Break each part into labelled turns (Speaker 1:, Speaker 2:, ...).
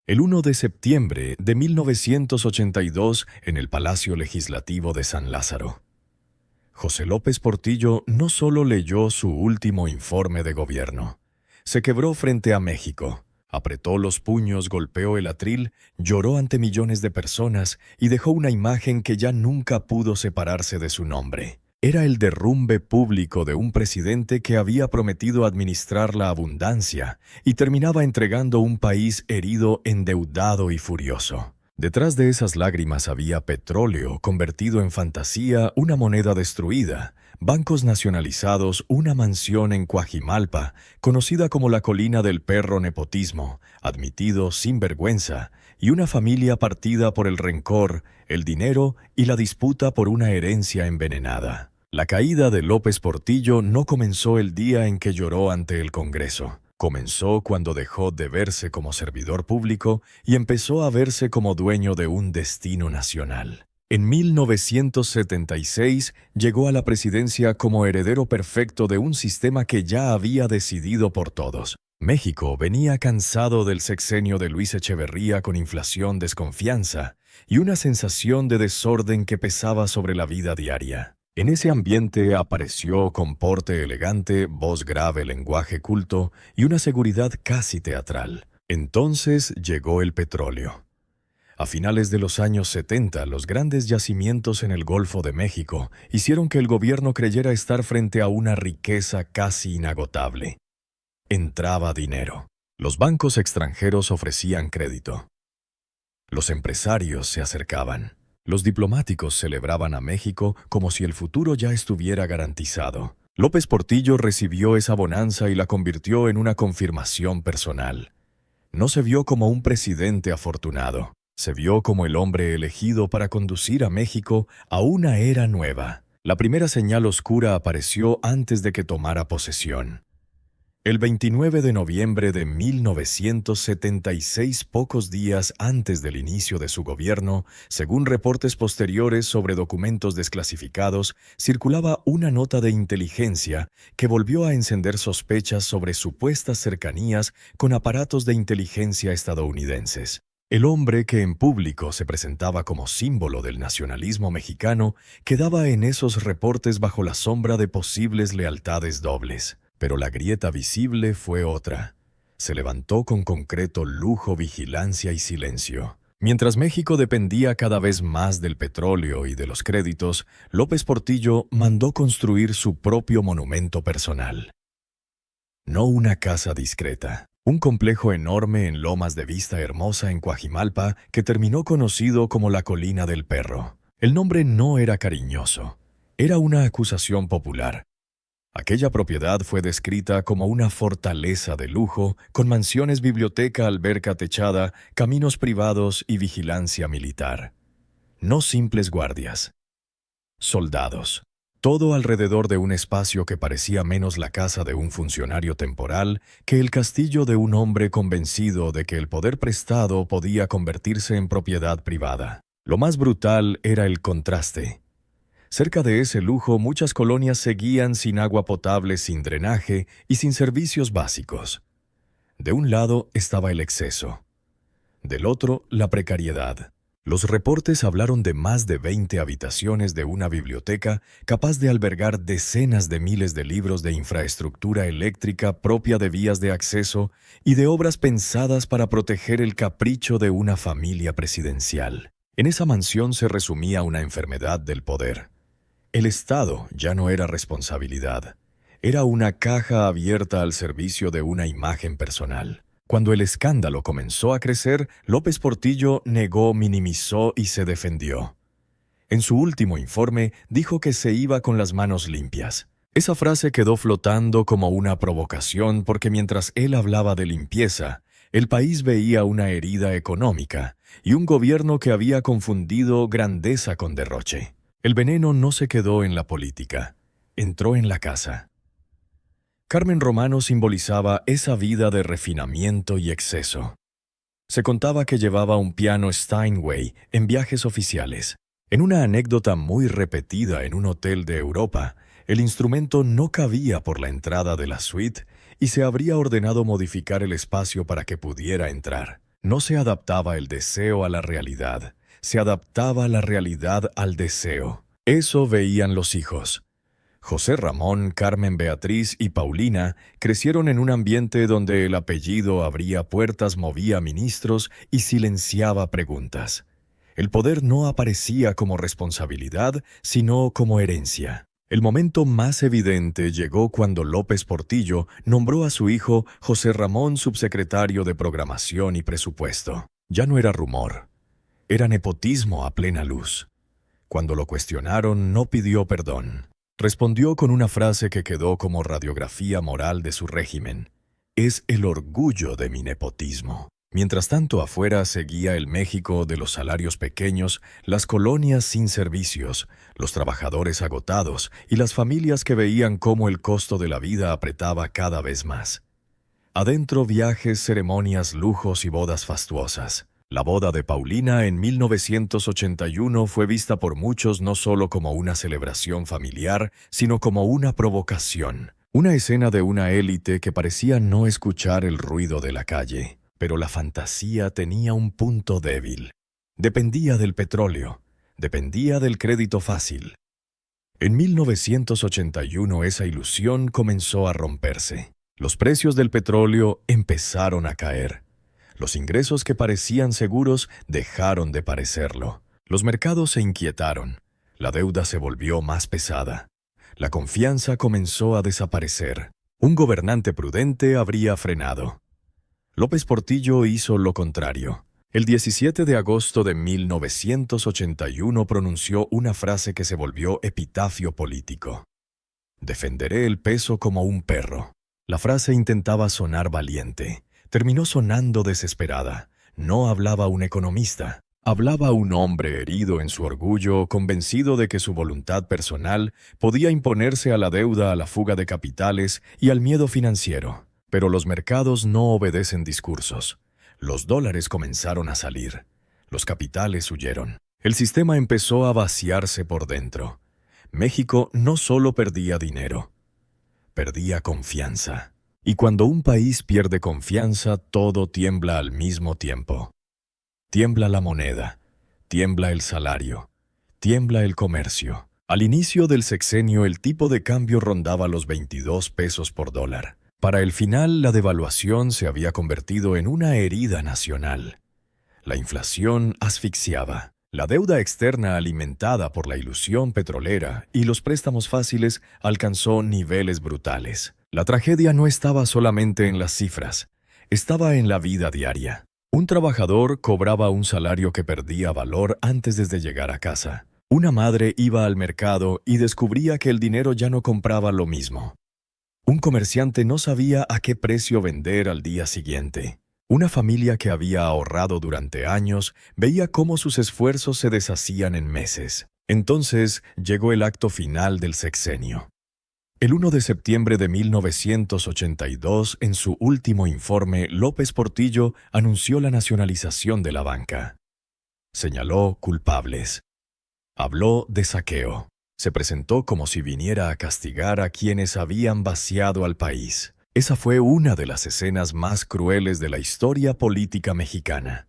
Speaker 1: El 1 de septiembre de 1982 en el Palacio Legislativo de San Lázaro. José López Portillo no solo leyó su último informe de gobierno, se quebró frente a México, apretó los puños, golpeó el atril, lloró ante millones de personas y dejó una imagen que ya nunca pudo separarse de su nombre. Era el derrumbe público de un presidente que había prometido administrar la abundancia y terminaba entregando un país herido, endeudado y furioso. Detrás de esas lágrimas había petróleo convertido en fantasía, una moneda destruida, bancos nacionalizados, una mansión en Coajimalpa, conocida como la colina del perro nepotismo, admitido sin vergüenza, y una familia partida por el rencor, el dinero y la disputa por una herencia envenenada. La caída de López Portillo no comenzó el día en que lloró ante el Congreso. Comenzó cuando dejó de verse como servidor público y empezó a verse como dueño de un destino nacional. En 1976 llegó a la presidencia como heredero perfecto de un sistema que ya había decidido por todos. México venía cansado del sexenio de Luis Echeverría con inflación, desconfianza y una sensación de desorden que pesaba sobre la vida diaria. En ese ambiente apareció con porte elegante, voz grave, lenguaje culto y una seguridad casi teatral. Entonces llegó el petróleo. A finales de los años 70, los grandes yacimientos en el Golfo de México hicieron que el gobierno creyera estar frente a una riqueza casi inagotable. Entraba dinero. Los bancos extranjeros ofrecían crédito. Los empresarios se acercaban. Los diplomáticos celebraban a México como si el futuro ya estuviera garantizado. López Portillo recibió esa bonanza y la convirtió en una confirmación personal. No se vio como un presidente afortunado, se vio como el hombre elegido para conducir a México a una era nueva. La primera señal oscura apareció antes de que tomara posesión. El 29 de noviembre de 1976, pocos días antes del inicio de su gobierno, según reportes posteriores sobre documentos desclasificados, circulaba una nota de inteligencia que volvió a encender sospechas sobre supuestas cercanías con aparatos de inteligencia estadounidenses. El hombre que en público se presentaba como símbolo del nacionalismo mexicano quedaba en esos reportes bajo la sombra de posibles lealtades dobles. Pero la grieta visible fue otra. Se levantó con concreto lujo, vigilancia y silencio. Mientras México dependía cada vez más del petróleo y de los créditos, López Portillo mandó construir su propio monumento personal. No una casa discreta, un complejo enorme en Lomas de Vista Hermosa en Coajimalpa que terminó conocido como la Colina del Perro. El nombre no era cariñoso, era una acusación popular. Aquella propiedad fue descrita como una fortaleza de lujo, con mansiones, biblioteca, alberca techada, caminos privados y vigilancia militar. No simples guardias. Soldados. Todo alrededor de un espacio que parecía menos la casa de un funcionario temporal que el castillo de un hombre convencido de que el poder prestado podía convertirse en propiedad privada. Lo más brutal era el contraste. Cerca de ese lujo, muchas colonias seguían sin agua potable, sin drenaje y sin servicios básicos. De un lado estaba el exceso. Del otro, la precariedad. Los reportes hablaron de más de 20 habitaciones de una biblioteca capaz de albergar decenas de miles de libros de infraestructura eléctrica propia de vías de acceso y de obras pensadas para proteger el capricho de una familia presidencial. En esa mansión se resumía una enfermedad del poder. El Estado ya no era responsabilidad. Era una caja abierta al servicio de una imagen personal. Cuando el escándalo comenzó a crecer, López Portillo negó, minimizó y se defendió. En su último informe dijo que se iba con las manos limpias. Esa frase quedó flotando como una provocación porque mientras él hablaba de limpieza, el país veía una herida económica y un gobierno que había confundido grandeza con derroche. El veneno no se quedó en la política, entró en la casa. Carmen Romano simbolizaba esa vida de refinamiento y exceso. Se contaba que llevaba un piano Steinway en viajes oficiales. En una anécdota muy repetida en un hotel de Europa, el instrumento no cabía por la entrada de la suite y se habría ordenado modificar el espacio para que pudiera entrar. No se adaptaba el deseo a la realidad, se adaptaba la realidad al deseo. Eso veían los hijos. José Ramón, Carmen Beatriz y Paulina crecieron en un ambiente donde el apellido abría puertas, movía ministros y silenciaba preguntas. El poder no aparecía como responsabilidad, sino como herencia. El momento más evidente llegó cuando López Portillo nombró a su hijo José Ramón subsecretario de Programación y Presupuesto. Ya no era rumor, era nepotismo a plena luz. Cuando lo cuestionaron, no pidió perdón. Respondió con una frase que quedó como radiografía moral de su régimen. Es el orgullo de mi nepotismo. Mientras tanto, afuera seguía el México de los salarios pequeños, las colonias sin servicios, los trabajadores agotados y las familias que veían cómo el costo de la vida apretaba cada vez más. Adentro, viajes, ceremonias, lujos y bodas fastuosas. La boda de Paulina en 1981 fue vista por muchos no solo como una celebración familiar, sino como una provocación. Una escena de una élite que parecía no escuchar el ruido de la calle. Pero la fantasía tenía un punto débil. Dependía del petróleo, dependía del crédito fácil. En 1981 esa ilusión comenzó a romperse. Los precios del petróleo empezaron a caer. Los ingresos que parecían seguros dejaron de parecerlo. Los mercados se inquietaron. La deuda se volvió más pesada. La confianza comenzó a desaparecer. Un gobernante prudente habría frenado. López Portillo hizo lo contrario. El 17 de agosto de 1981 pronunció una frase que se volvió epitafio político. Defenderé el peso como un perro. La frase intentaba sonar valiente. Terminó sonando desesperada. No hablaba un economista. Hablaba un hombre herido en su orgullo, convencido de que su voluntad personal podía imponerse a la deuda, a la fuga de capitales y al miedo financiero. Pero los mercados no obedecen discursos. Los dólares comenzaron a salir. Los capitales huyeron. El sistema empezó a vaciarse por dentro. México no solo perdía dinero, perdía confianza. Y cuando un país pierde confianza, todo tiembla al mismo tiempo. Tiembla la moneda, tiembla el salario, tiembla el comercio. Al inicio del sexenio, el tipo de cambio rondaba los 22 pesos por dólar. Para el final, la devaluación se había convertido en una herida nacional. La inflación asfixiaba. La deuda externa alimentada por la ilusión petrolera y los préstamos fáciles alcanzó niveles brutales. La tragedia no estaba solamente en las cifras, estaba en la vida diaria. Un trabajador cobraba un salario que perdía valor antes de llegar a casa. Una madre iba al mercado y descubría que el dinero ya no compraba lo mismo. Un comerciante no sabía a qué precio vender al día siguiente. Una familia que había ahorrado durante años veía cómo sus esfuerzos se deshacían en meses. Entonces llegó el acto final del sexenio. El 1 de septiembre de 1982, en su último informe, López Portillo anunció la nacionalización de la banca. Señaló culpables. Habló de saqueo. Se presentó como si viniera a castigar a quienes habían vaciado al país. Esa fue una de las escenas más crueles de la historia política mexicana.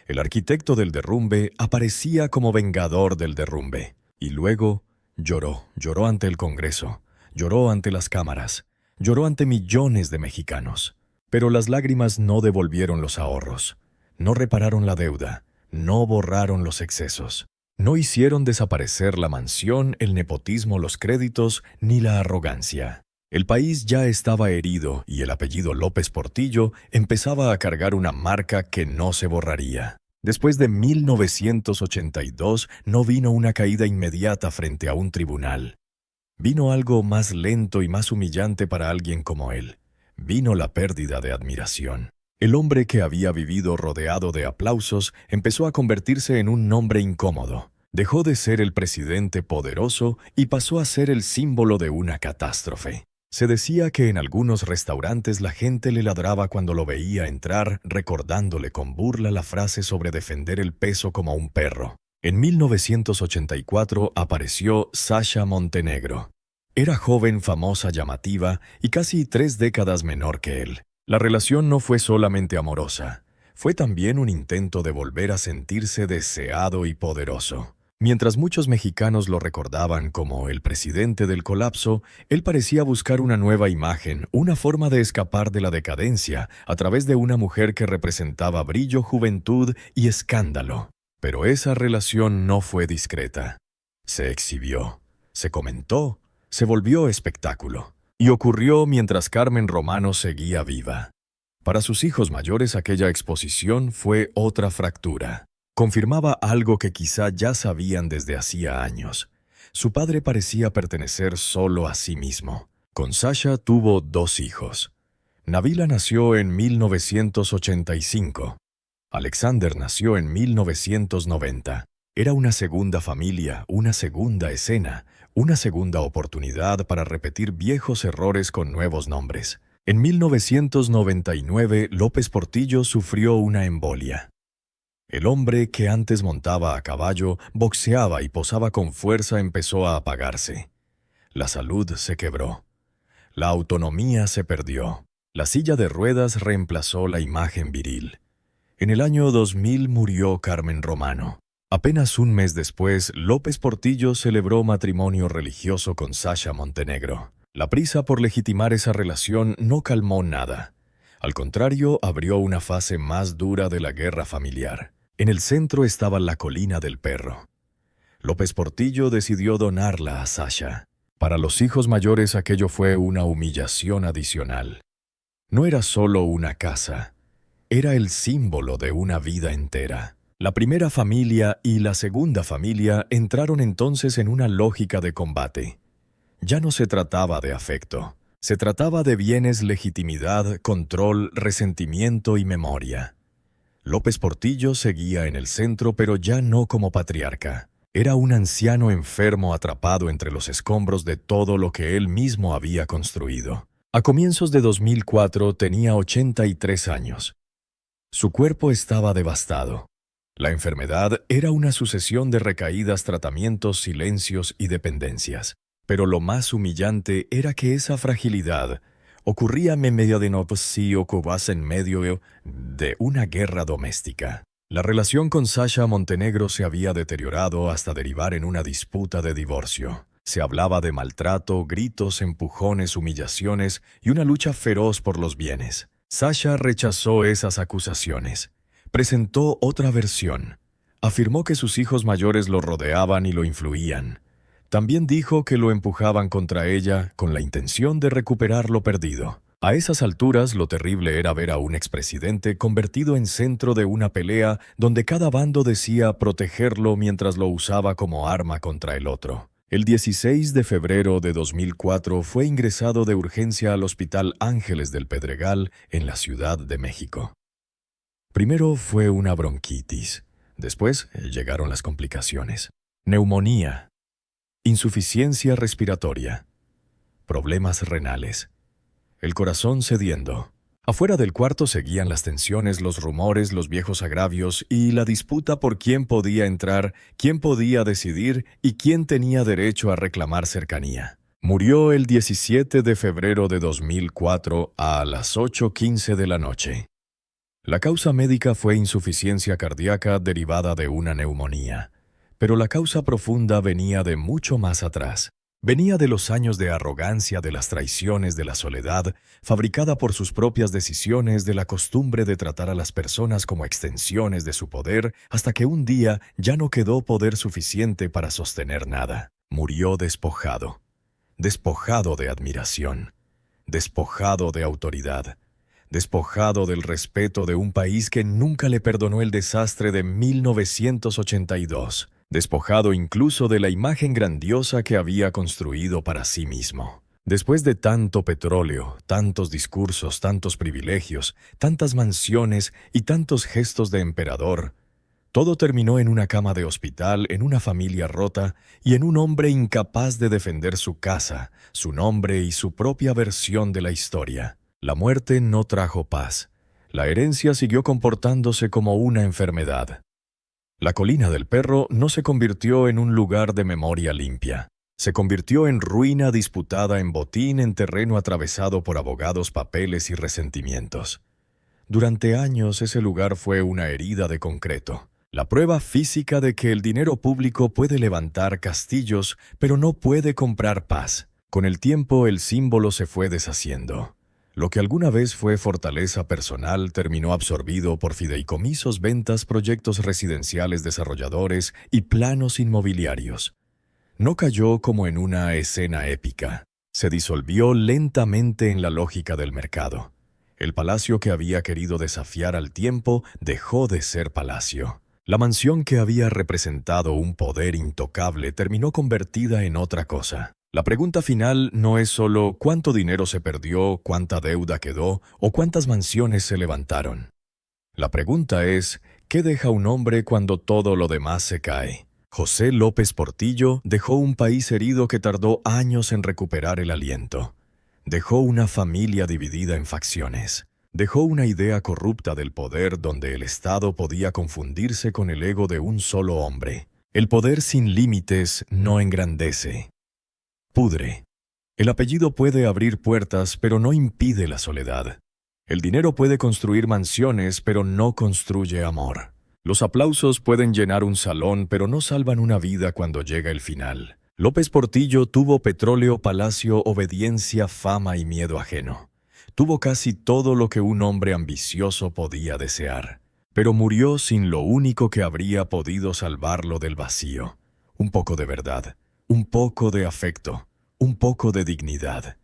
Speaker 1: El arquitecto del derrumbe aparecía como vengador del derrumbe. Y luego lloró ante el Congreso. Lloró ante las cámaras, lloró ante millones de mexicanos. Pero las lágrimas no devolvieron los ahorros, no repararon la deuda, no borraron los excesos, no hicieron desaparecer la mansión, el nepotismo, los créditos, ni la arrogancia. El país ya estaba herido y el apellido López Portillo empezaba a cargar una marca que no se borraría. Después de 1982 no vino una caída inmediata frente a un tribunal. Vino algo más lento y más humillante para alguien como él. Vino la pérdida de admiración. El hombre que había vivido rodeado de aplausos empezó a convertirse en un nombre incómodo. Dejó de ser el presidente poderoso y pasó a ser el símbolo de una catástrofe. Se decía que en algunos restaurantes la gente le ladraba cuando lo veía entrar, recordándole con burla la frase sobre defender el peso como un perro. En 1984 apareció Sasha Montenegro. Era joven, famosa, llamativa y casi 3 décadas menor que él. La relación no fue solamente amorosa, fue también un intento de volver a sentirse deseado y poderoso. Mientras muchos mexicanos lo recordaban como el presidente del colapso, él parecía buscar una nueva imagen, una forma de escapar de la decadencia a través de una mujer que representaba brillo, juventud y escándalo. Pero esa relación no fue discreta. Se exhibió, se comentó, se volvió espectáculo. Y ocurrió mientras Carmen Romano seguía viva. Para sus hijos mayores aquella exposición fue otra fractura. Confirmaba algo que quizá ya sabían desde hacía años. Su padre parecía pertenecer solo a sí mismo. Con Sasha tuvo 2 hijos. Nabila nació en 1985. Alexander nació en 1990. Era una segunda familia, una segunda escena, una segunda oportunidad para repetir viejos errores con nuevos nombres. En 1999, López Portillo sufrió una embolia. El hombre que antes montaba a caballo, boxeaba y posaba con fuerza empezó a apagarse. La salud se quebró. La autonomía se perdió. La silla de ruedas reemplazó la imagen viril. En el año 2000 murió Carmen Romano. Apenas un mes después, López Portillo celebró matrimonio religioso con Sasha Montenegro. La prisa por legitimar esa relación no calmó nada. Al contrario, abrió una fase más dura de la guerra familiar. En el centro estaba la colina del perro. López Portillo decidió donarla a Sasha. Para los hijos mayores aquello fue una humillación adicional. No era solo una casa, era el símbolo de una vida entera. La primera familia y la segunda familia entraron entonces en una lógica de combate. Ya no se trataba de afecto, se trataba de bienes, legitimidad, control, resentimiento y memoria. López Portillo seguía en el centro, pero ya no como patriarca. Era un anciano enfermo atrapado entre los escombros de todo lo que él mismo había construido. A comienzos de 2004 tenía 83 años. Su cuerpo estaba devastado. La enfermedad era una sucesión de recaídas, tratamientos, silencios y dependencias. Pero lo más humillante era que esa fragilidad ocurría en medio de en medio de una guerra doméstica. La relación con Sasha Montenegro se había deteriorado hasta derivar en una disputa de divorcio. Se hablaba de maltrato, gritos, empujones, humillaciones y una lucha feroz por los bienes. Sasha rechazó esas acusaciones. Presentó otra versión. Afirmó que sus hijos mayores lo rodeaban y lo influían. También dijo que lo empujaban contra ella con la intención de recuperar lo perdido. A esas alturas, lo terrible era ver a un expresidente convertido en centro de una pelea donde cada bando decía protegerlo mientras lo usaba como arma contra el otro. El 16 de febrero de 2004 fue ingresado de urgencia al Hospital Ángeles del Pedregal en la Ciudad de México. Primero fue una bronquitis. Después llegaron las complicaciones. Neumonía. Insuficiencia respiratoria, problemas renales, el corazón cediendo. Afuera del cuarto seguían las tensiones, los rumores, los viejos agravios y la disputa por quién podía entrar, quién podía decidir y quién tenía derecho a reclamar cercanía. Murió el 17 de febrero de 2004 a las 8:15 de la noche. La causa médica fue insuficiencia cardíaca derivada de una neumonía. Pero la causa profunda venía de mucho más atrás. Venía de los años de arrogancia, de las traiciones, de la soledad, fabricada por sus propias decisiones, de la costumbre de tratar a las personas como extensiones de su poder, hasta que un día ya no quedó poder suficiente para sostener nada. Murió despojado. Despojado de admiración. Despojado de autoridad. Despojado del respeto de un país que nunca le perdonó el desastre de 1982. Despojado incluso de la imagen grandiosa que había construido para sí mismo. Después de tanto petróleo, tantos discursos, tantos privilegios, tantas mansiones y tantos gestos de emperador, todo terminó en una cama de hospital, en una familia rota y en un hombre incapaz de defender su casa, su nombre y su propia versión de la historia. La muerte no trajo paz. La herencia siguió comportándose como una enfermedad. La colina del perro no se convirtió en un lugar de memoria limpia. Se convirtió en ruina disputada, en botín, en terreno atravesado por abogados, papeles y resentimientos. Durante años ese lugar fue una herida de concreto. La prueba física de que el dinero público puede levantar castillos, pero no puede comprar paz. Con el tiempo el símbolo se fue deshaciendo. Lo que alguna vez fue fortaleza personal terminó absorbido por fideicomisos, ventas, proyectos residenciales, desarrolladores y planos inmobiliarios. No cayó como en una escena épica. Se disolvió lentamente en la lógica del mercado. El palacio que había querido desafiar al tiempo dejó de ser palacio. La mansión que había representado un poder intocable terminó convertida en otra cosa. La pregunta final no es solo cuánto dinero se perdió, cuánta deuda quedó o cuántas mansiones se levantaron. La pregunta es, ¿qué deja un hombre cuando todo lo demás se cae? José López Portillo dejó un país herido que tardó años en recuperar el aliento. Dejó una familia dividida en facciones. Dejó una idea corrupta del poder donde el Estado podía confundirse con el ego de un solo hombre. El poder sin límites no engrandece. Pudre. El apellido puede abrir puertas, pero no impide la soledad. El dinero puede construir mansiones, pero no construye amor. Los aplausos pueden llenar un salón, pero no salvan una vida cuando llega el final. López Portillo tuvo petróleo, palacio, obediencia, fama y miedo ajeno. Tuvo casi todo lo que un hombre ambicioso podía desear, pero murió sin lo único que habría podido salvarlo del vacío. Un poco de verdad, un poco de afecto, un poco de dignidad.